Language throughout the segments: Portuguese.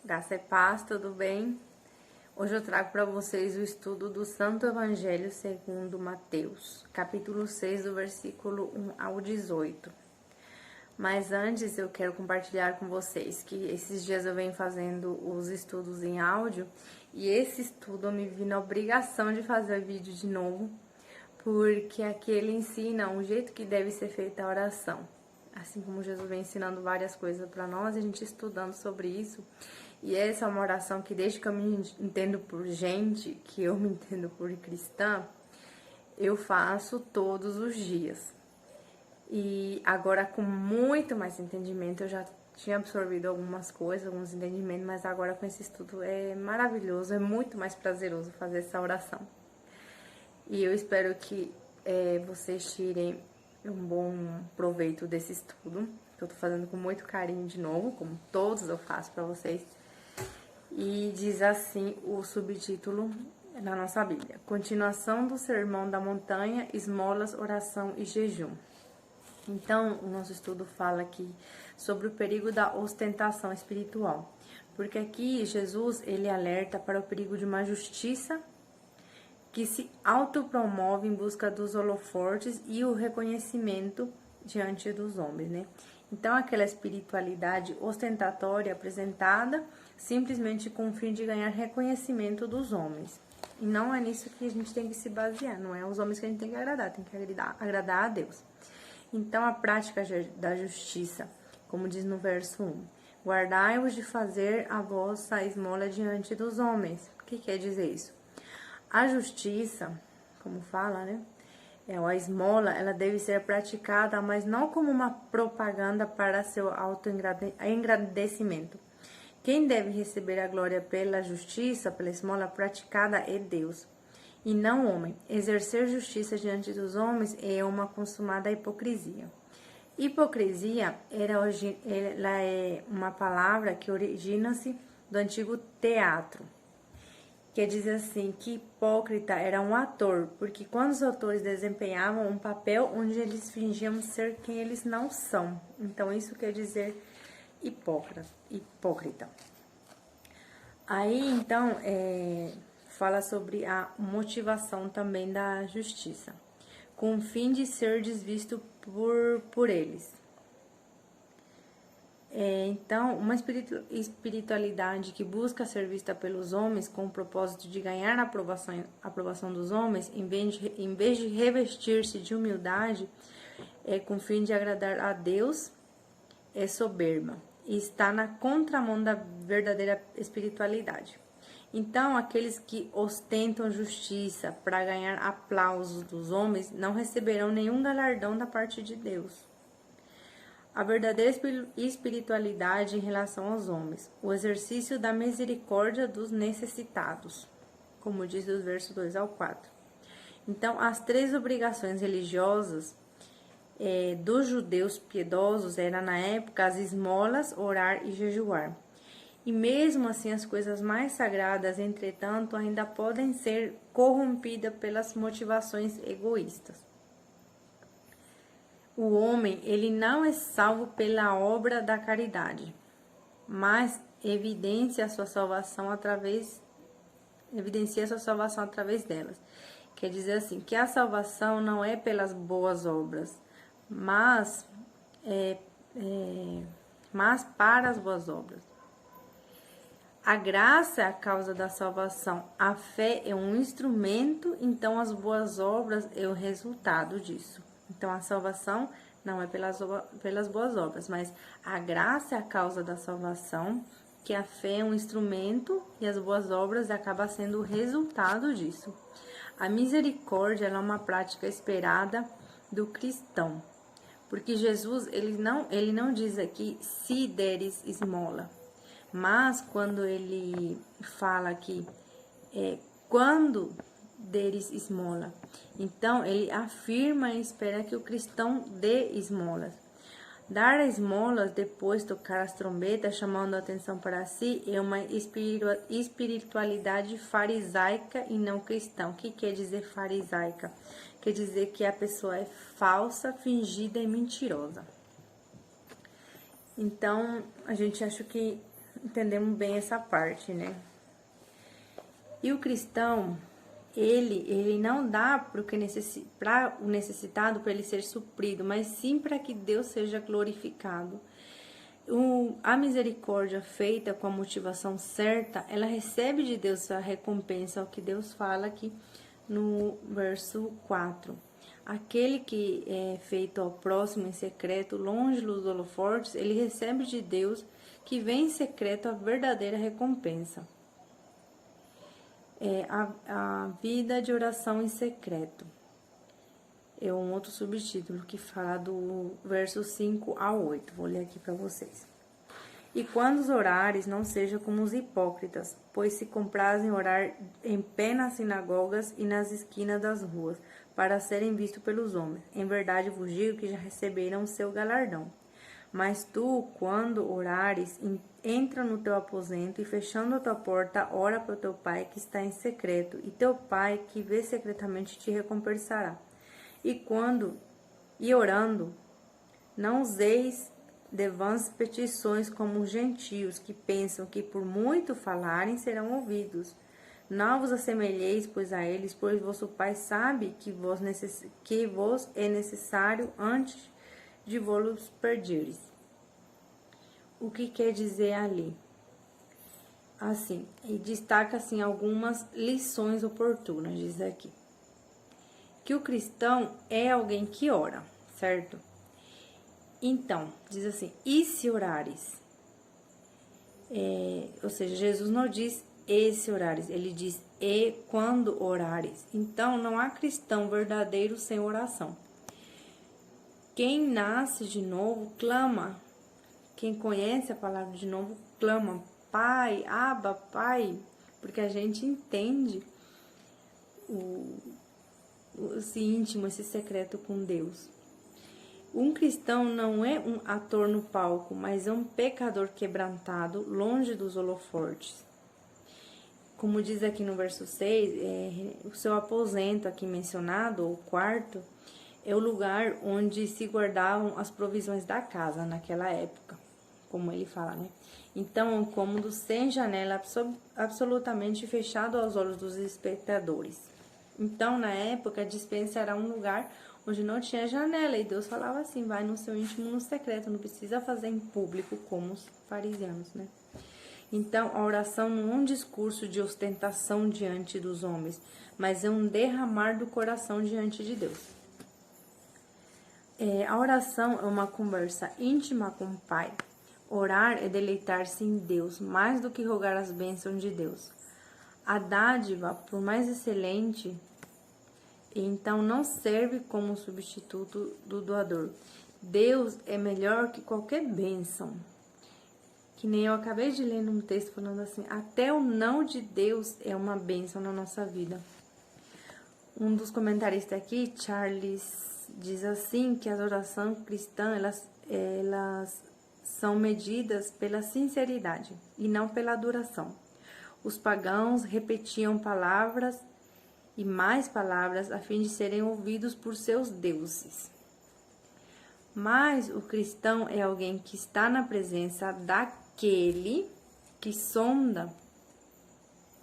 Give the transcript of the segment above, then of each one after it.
Graça e paz, tudo bem? Hoje eu trago para vocês o estudo do Santo Evangelho segundo Mateus, capítulo 6, do versículo 1 ao 18. Mas antes eu quero compartilhar com vocês que esses dias eu venho fazendo os estudos em áudio e esse estudo eu me vi na obrigação de fazer vídeo de novo, porque aqui ele ensina o jeito que deve ser feita a oração. Assim como Jesus vem ensinando várias coisas para nós, a gente estudando sobre isso. E essa é uma oração que desde que eu me entendo por gente, que eu me entendo por cristã, eu faço todos os dias. E agora com muito mais entendimento, eu já tinha absorvido algumas coisas, alguns entendimentos, mas agora com esse estudo é maravilhoso, é muito mais prazeroso fazer essa oração. E eu espero que vocês tirem um bom proveito desse estudo, que eu tô fazendo com muito carinho de novo, como todos eu faço para vocês. E diz assim o subtítulo na nossa Bíblia: Continuação do Sermão da Montanha, esmolas, oração e jejum. Então, o nosso estudo fala aqui sobre o perigo da ostentação espiritual, porque aqui Jesus ele alerta para o perigo de uma justiça que se autopromove em busca dos holofortes e o reconhecimento diante dos homens, né? Então, aquela espiritualidade ostentatória apresentada simplesmente com o fim de ganhar reconhecimento dos homens. E não é nisso que a gente tem que se basear, não é os homens que a gente tem que agradar a Deus. Então, a prática da justiça, como diz no verso 1, guardai-vos de fazer a vossa esmola diante dos homens. O que quer dizer isso? A justiça, como fala, né? A esmola, ela deve ser praticada, mas não como uma propaganda para seu autoengrandecimento. Quem deve receber a glória pela justiça, pela esmola praticada, é Deus, e não o homem. Exercer justiça diante dos homens é uma consumada hipocrisia. Hipocrisia ela é uma palavra que origina-se do antigo teatro. Quer dizer assim, que hipócrita era um ator, porque quando os atores desempenhavam um papel onde eles fingiam ser quem eles não são. Então, isso quer dizer hipócrita. Aí, então, fala sobre a motivação também da justiça, com o fim de ser desvisto por eles. Então, uma espiritualidade que busca ser vista pelos homens com o propósito de ganhar a aprovação dos homens, em vez de revestir-se de humildade, com o fim de agradar a Deus, é soberba e está na contramão da verdadeira espiritualidade. Então, aqueles que ostentam justiça para ganhar aplausos dos homens não receberão nenhum galardão da parte de Deus. A verdadeira espiritualidade em relação aos homens, o exercício da misericórdia dos necessitados, como diz os versos 2 ao 4. Então, as três obrigações religiosas dos judeus piedosos eram, na época, as esmolas, orar e jejuar. E mesmo assim, as coisas mais sagradas, entretanto, ainda podem ser corrompidas pelas motivações egoístas. O homem, ele não é salvo pela obra da caridade, mas evidencia a sua salvação através delas. Quer dizer assim, que a salvação não é pelas boas obras, mas para as boas obras. A graça é a causa da salvação, a fé é um instrumento, então as boas obras é o resultado disso. Então, a salvação não é pelas boas obras, mas a graça é a causa da salvação, que a fé é um instrumento e as boas obras acabam sendo o resultado disso. A misericórdia ela é uma prática esperada do cristão, porque Jesus ele não diz aqui se deres esmola, mas quando ele fala aqui quando deres esmola. Então, ele afirma e espera que o cristão dê esmolas. Dar esmolas depois tocar as trombetas, chamando a atenção para si, é uma espiritualidade farisaica e não cristã. O que quer dizer farisaica? Quer dizer que a pessoa é falsa, fingida e mentirosa. Então, a gente acha que entendemos bem essa parte, né? E o cristão, ele não dá para o necessitado para ele ser suprido, mas sim para que Deus seja glorificado. A misericórdia feita com a motivação certa, ela recebe de Deus a recompensa, é o que Deus fala aqui no verso 4. Aquele que é feito ao próximo em secreto, longe dos holofortes, ele recebe de Deus, que vem em secreto, a verdadeira recompensa. A vida de oração em secreto. É um outro subtítulo que fala do verso 5 ao 8. Vou ler aqui para vocês. E quando orares, não seja como os hipócritas, pois se comprazem orar em pé nas sinagogas e nas esquinas das ruas, para serem vistos pelos homens. Em verdade vos digo que já receberam o seu galardão. Mas tu, quando orares, entra no teu aposento e, fechando a tua porta, ora para o teu pai que está em secreto, e teu pai que vê secretamente te recompensará. E orando, não useis de vãs petições como os gentios, que pensam que por muito falarem serão ouvidos. Não vos assemelheis, pois, a eles, pois vosso Pai sabe que vos é necessário antes de vos perderes. O que quer dizer ali? Assim, e destaca assim algumas lições oportunas, diz aqui. Que o cristão é alguém que ora, certo? Então, diz assim, e se orares? Ou seja, Jesus não diz e se orares, ele diz e quando orares. Então, não há cristão verdadeiro sem oração. Quem nasce de novo, clama. Quem conhece a palavra de novo, clama, Pai, Abba, Pai, porque a gente entende esse íntimo, esse secreto com Deus. Um cristão não é um ator no palco, mas é um pecador quebrantado, longe dos holofortes. Como diz aqui no verso 6, o seu aposento aqui mencionado, ou quarto, é o lugar onde se guardavam as provisões da casa naquela época, como ele fala, né? Então, é um cômodo sem janela, absolutamente fechado aos olhos dos espectadores. Então, na época, a despensa era um lugar onde não tinha janela, e Deus falava assim, vai no seu íntimo, no secreto, não precisa fazer em público como os fariseus, né? Então, a oração não é um discurso de ostentação diante dos homens, mas é um derramar do coração diante de Deus. A oração é uma conversa íntima com o Pai. Orar é deleitar-se em Deus, mais do que rogar as bênçãos de Deus. A dádiva, por mais excelente, então não serve como substituto do doador. Deus é melhor que qualquer bênção. Que nem eu acabei de ler num texto falando assim, até o não de Deus é uma bênção na nossa vida. Um dos comentaristas aqui, Charles, diz assim que as orações cristãs, elas são medidas pela sinceridade e não pela duração. Os pagãos repetiam palavras e mais palavras a fim de serem ouvidos por seus deuses. Mas o cristão é alguém que está na presença daquele que sonda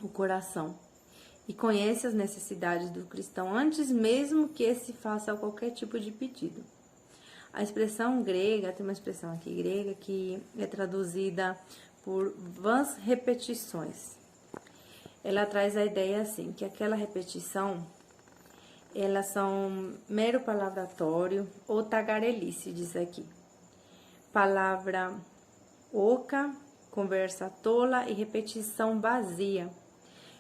o coração e conhece as necessidades do cristão antes mesmo que esse faça qualquer tipo de pedido. A expressão grega, tem uma expressão aqui grega que é traduzida por vãs repetições. Ela traz a ideia assim, que aquela repetição, elas são mero palavratório ou tagarelice, diz aqui. Palavra oca, conversa tola e repetição vazia.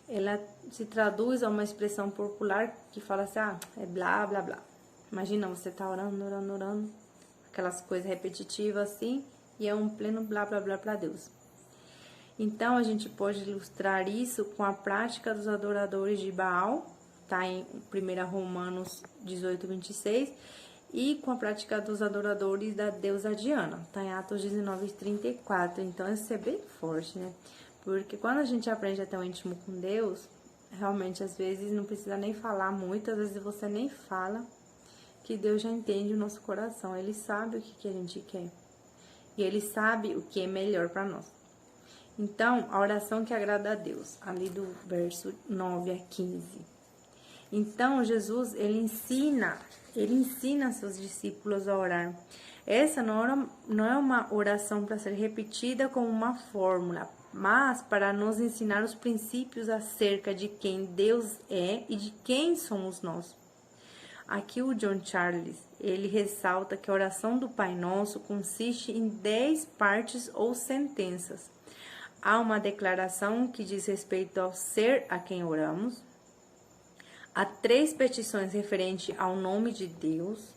Ela se traduz a uma expressão popular que fala assim, é blá, blá, blá. Imagina, você tá orando, orando, orando, aquelas coisas repetitivas assim, e é um pleno blá, blá, blá para Deus. Então, a gente pode ilustrar isso com a prática dos adoradores de Baal, tá em 1 Romanos 18, 26, e com a prática dos adoradores da deusa Diana, tá em Atos 19, 34. Então, isso é bem forte, né? Porque quando a gente aprende a ter um íntimo com Deus, realmente, às vezes, não precisa nem falar muito, às vezes você nem fala, que Deus já entende o nosso coração. Ele sabe o que a gente quer. E Ele sabe o que é melhor para nós. Então, a oração que agrada a Deus, ali do verso 9 a 15. Então, Jesus, ele ensina seus discípulos a orar. Essa não é uma oração para ser repetida como uma fórmula, mas para nos ensinar os princípios acerca de quem Deus é e de quem somos nós. Aqui o John Charles, ele ressalta que a oração do Pai Nosso consiste em 10 partes ou sentenças. Há uma declaração que diz respeito ao ser a quem oramos. Há 3 petições referentes ao nome de Deus,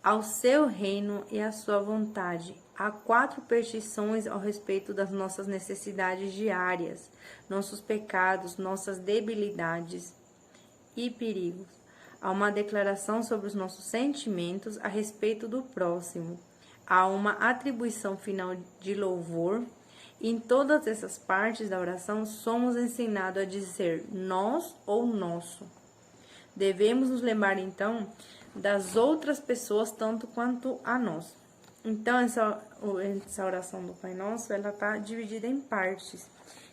ao seu reino e à sua vontade. Há 4 petições ao respeito das nossas necessidades diárias, nossos pecados, nossas debilidades e perigos. Há uma declaração sobre os nossos sentimentos a respeito do próximo. Há uma atribuição final de louvor. Em todas essas partes da oração, somos ensinados a dizer nós ou nosso. Devemos nos lembrar, então, das outras pessoas tanto quanto a nós. Então, essa oração do Pai Nosso, ela está dividida em partes,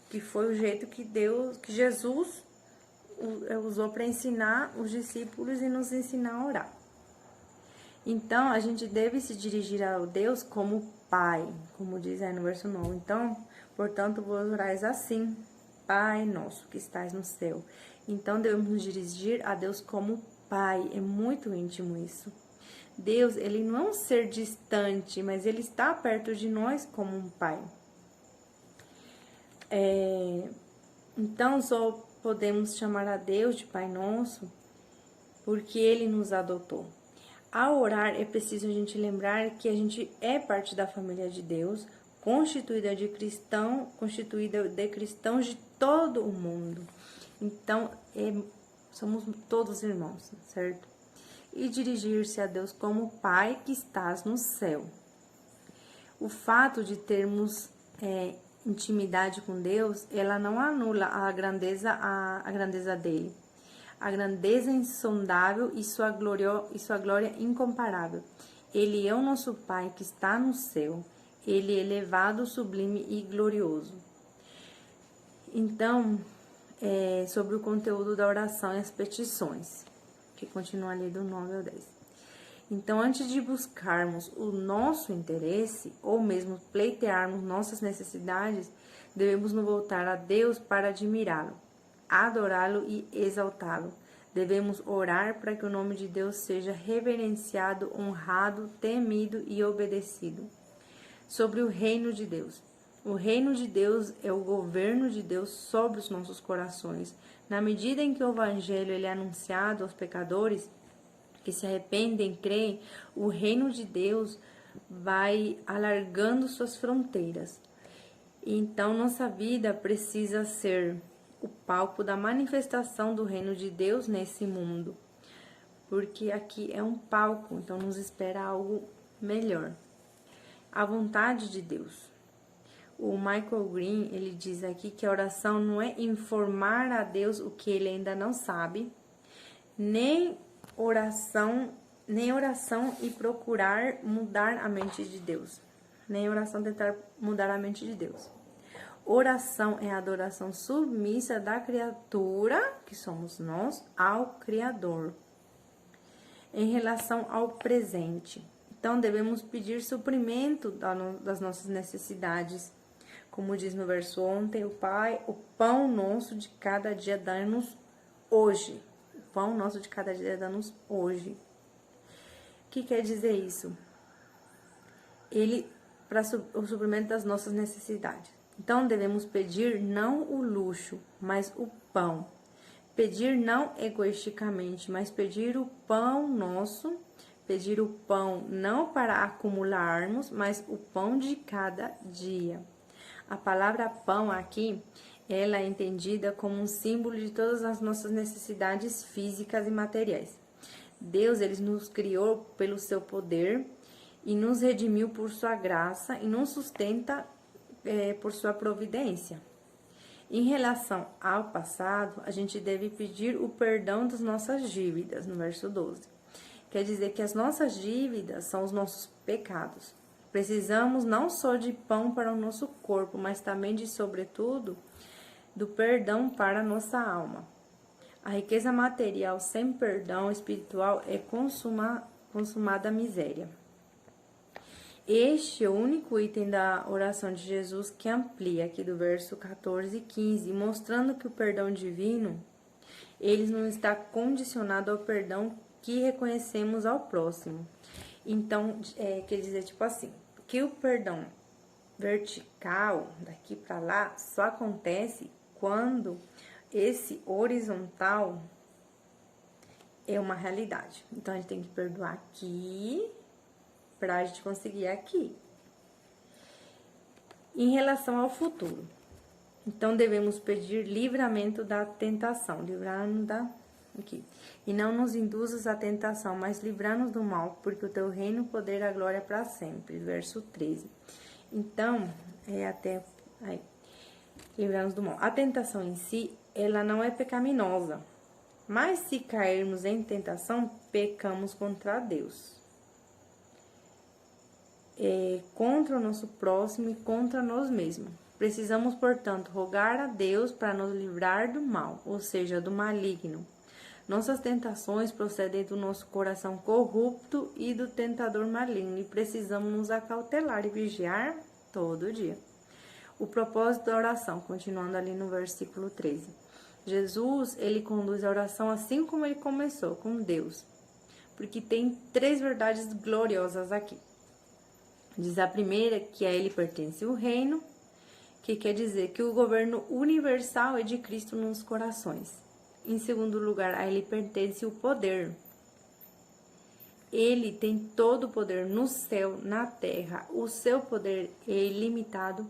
que foi o jeito que Jesus usou para ensinar os discípulos e nos ensinar a orar. Então, a gente deve se dirigir a Deus como Pai, como diz aí no verso 9. Então, portanto, vos orais assim, Pai nosso que estás no céu. Então, devemos nos dirigir a Deus como Pai. É muito íntimo isso. Deus, ele não é um ser distante, mas ele está perto de nós como um Pai. Então, só podemos chamar a Deus de Pai Nosso porque ele nos adotou. Ao orar, é preciso a gente lembrar que a gente é parte da família de Deus, constituída de cristãos de todo o mundo. Então, somos todos irmãos, certo? E dirigir-se a Deus como Pai que estás no céu. O fato de termos intimidade com Deus, ela não anula a grandeza dele. A grandeza insondável e sua glória incomparável. Ele é o nosso Pai que está no céu. Ele é elevado, sublime e glorioso. Então, sobre o conteúdo da oração e as petições, que continua ali do 9 ao 10. Então, antes de buscarmos o nosso interesse, ou mesmo pleitearmos nossas necessidades, devemos nos voltar a Deus para admirá-lo, adorá-lo e exaltá-lo. Devemos orar para que o nome de Deus seja reverenciado, honrado, temido e obedecido. Sobre o reino de Deus. O reino de Deus é o governo de Deus sobre os nossos corações. Na medida em que o evangelho ele é anunciado aos pecadores que se arrependem e creem, o reino de Deus vai alargando suas fronteiras. Então, nossa vida precisa ser o palco da manifestação do reino de Deus nesse mundo. Porque aqui é um palco, então nos espera algo melhor. A vontade de Deus. O Michael Green, ele diz aqui que a oração não é informar a Deus o que ele ainda não sabe, nem oração e procurar mudar a mente de Deus. Nem oração tentar mudar a mente de Deus. Oração é a adoração submissa da criatura, que somos nós, ao Criador. Em relação ao presente. Então, devemos pedir suprimento das nossas necessidades. Como diz no verso ontem, o pão nosso de cada dia dá-nos hoje. O pão nosso de cada dia dá-nos hoje. O que quer dizer isso? Para o suprimento das nossas necessidades. Então, devemos pedir não o luxo, mas o pão. Pedir não egoisticamente, mas pedir o pão nosso. Pedir o pão não para acumularmos, mas o pão de cada dia. A palavra pão aqui, ela é entendida como um símbolo de todas as nossas necessidades físicas e materiais. Deus, ele nos criou pelo seu poder e nos redimiu por sua graça e nos sustenta por sua providência. Em relação ao passado, a gente deve pedir o perdão das nossas dívidas, no verso 12. Quer dizer que as nossas dívidas são os nossos pecados. Precisamos não só de pão para o nosso corpo, mas também de, sobretudo, do perdão para a nossa alma. A riqueza material sem perdão espiritual é consumada miséria. Este é o único item da oração de Jesus que amplia aqui do verso 14 e 15, mostrando que o perdão divino, ele não está condicionado ao perdão que reconhecemos ao próximo. Então, quer dizer, tipo assim, que o perdão vertical, daqui para lá, só acontece quando esse horizontal é uma realidade. Então, a gente tem que perdoar aqui para a gente conseguir aqui. Em relação ao futuro, então devemos pedir livramento da tentação, livrar-nos aqui. E não nos induzas à tentação, mas livrar-nos do mal, porque o teu reino, o poder e a glória para sempre. Verso 13. Então, até aí, livrar-nos do mal. A tentação em si, ela não é pecaminosa, mas se cairmos em tentação, pecamos contra Deus. Contra o nosso próximo e contra nós mesmos. Precisamos, portanto, rogar a Deus para nos livrar do mal, ou seja, do maligno. Nossas tentações procedem do nosso coração corrupto e do tentador maligno, e precisamos nos acautelar e vigiar todo dia. O propósito da oração, continuando ali no versículo 13. Jesus, ele conduz a oração assim como ele começou, com Deus, porque tem 3 verdades gloriosas aqui. Diz a primeira que a ele pertence o reino, que quer dizer que o governo universal é de Cristo nos corações. Em segundo lugar, a ele pertence o poder. Ele tem todo o poder no céu, na terra. O seu poder é ilimitado.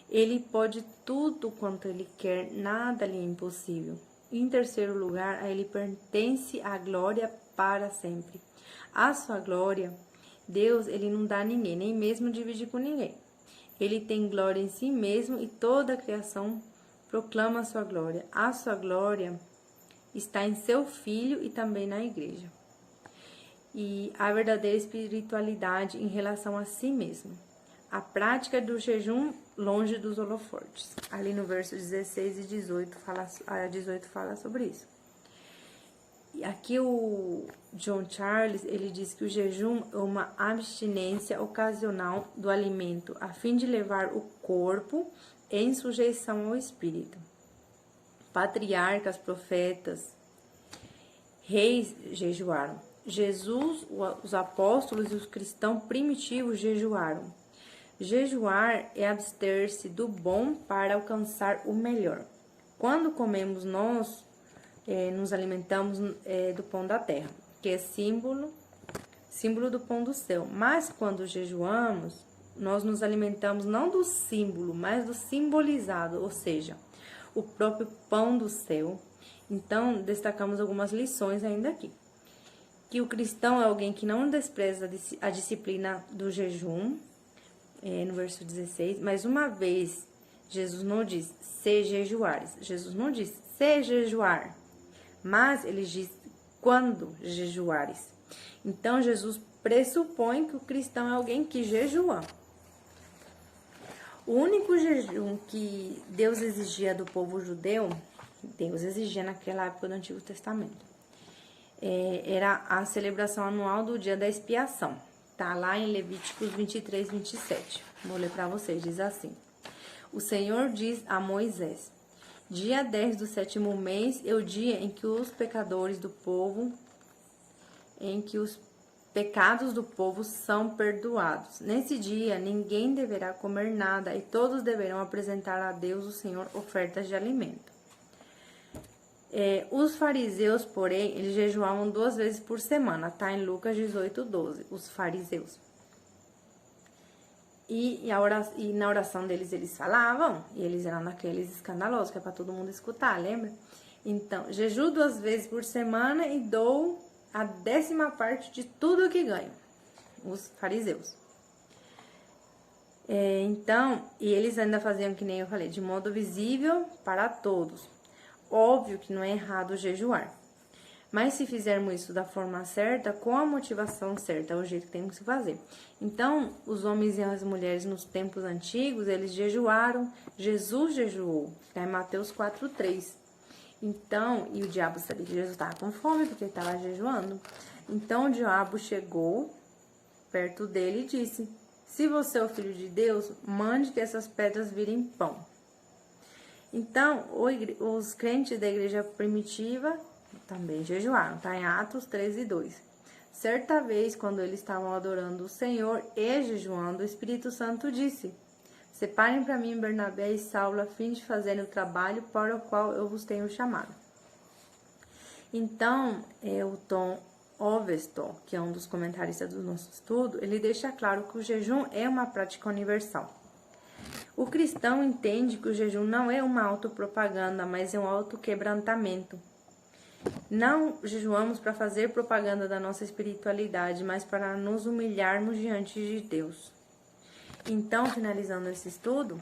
Ele pode tudo quanto ele quer, nada lhe é impossível. Em terceiro lugar, a ele pertence a glória para sempre. A sua glória, Deus, ele não dá a ninguém, nem mesmo divide com ninguém. Ele tem glória em si mesmo e toda a criação proclama a sua glória. A sua glória está em seu Filho e também na igreja. E a verdadeira espiritualidade em relação a si mesmo. A prática do jejum longe dos holofortes. Ali no verso 16 e 18 fala sobre isso. E aqui o John Charles, ele diz que o jejum é uma abstinência ocasional do alimento, a fim de levar o corpo em sujeição ao espírito. Patriarcas, profetas, reis jejuaram. Jesus, os apóstolos e os cristãos primitivos jejuaram. Jejuar é abster-se do bom para alcançar o melhor. Quando comemos, nós nos alimentamos do pão da terra, que é símbolo do pão do céu. Mas quando jejuamos, nós nos alimentamos não do símbolo, mas do simbolizado, ou seja, o próprio pão do céu. Então, destacamos algumas lições ainda aqui. Que o cristão é alguém que não despreza a disciplina do jejum, no verso 16, mas uma vez, Jesus não diz, se jejuares. Jesus não diz, se jejuar, mas ele diz, quando jejuares. Então, Jesus pressupõe que o cristão é alguém que jejua. O único jejum que Deus exigia do povo judeu, Deus exigia naquela época do Antigo Testamento, era a celebração anual do dia da expiação. Tá lá em Levíticos 23, 27. Vou ler para vocês, diz assim. O Senhor diz a Moisés, dia 10 do 7º mês é o dia em que os pecadores do povo, os pecados do povo são perdoados. Nesse dia, ninguém deverá comer nada e todos deverão apresentar a Deus, o Senhor, ofertas de alimento. Os fariseus, porém, eles jejuavam 2 vezes por semana, tá? Em Lucas 18, 12, os fariseus. E na oração deles, eles falavam, e eles eram daqueles escandalosos, que é para todo mundo escutar, lembra? Então, jejuo 2 vezes por semana e dou a 10ª parte de tudo que ganho, os fariseus. E eles ainda faziam, que nem eu falei, de modo visível para todos. Óbvio que não é errado jejuar, Mas se fizermos isso da forma certa, com a motivação certa, é o jeito que temos que fazer. Então, os homens e as mulheres nos tempos antigos, eles jejuaram, Jesus jejuou, está em Mateus 4:3. Então, e o diabo sabia que Jesus estava com fome, porque ele estava jejuando. Então, o diabo chegou perto dele e disse: se você é o filho de Deus, mande que essas pedras virem pão. Então, os crentes da igreja primitiva também jejuaram, tá em Atos 13:2. Certa vez, quando eles estavam adorando o Senhor e jejuando, o Espírito Santo disse: separem para mim Bernabé e Saulo a fim de fazerem o trabalho para o qual eu vos tenho chamado. Então, o Tom Oveston, que é um dos comentaristas do nosso estudo, ele deixa claro que o jejum é uma prática universal. O cristão entende que o jejum não é uma autopropaganda, mas é um autoquebrantamento. Não jejuamos para fazer propaganda da nossa espiritualidade, mas para nos humilharmos diante de Deus. Então, finalizando esse estudo,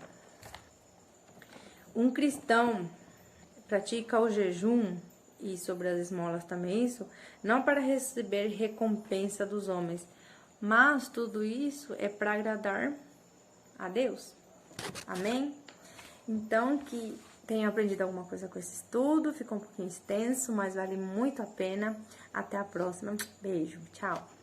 um cristão pratica o jejum, e sobre as esmolas também isso, não para receber recompensa dos homens, mas tudo isso é para agradar a Deus. Amém? Então, que tenha aprendido alguma coisa com esse estudo, ficou um pouquinho extenso, mas vale muito a pena. Até a próxima. Beijo, tchau!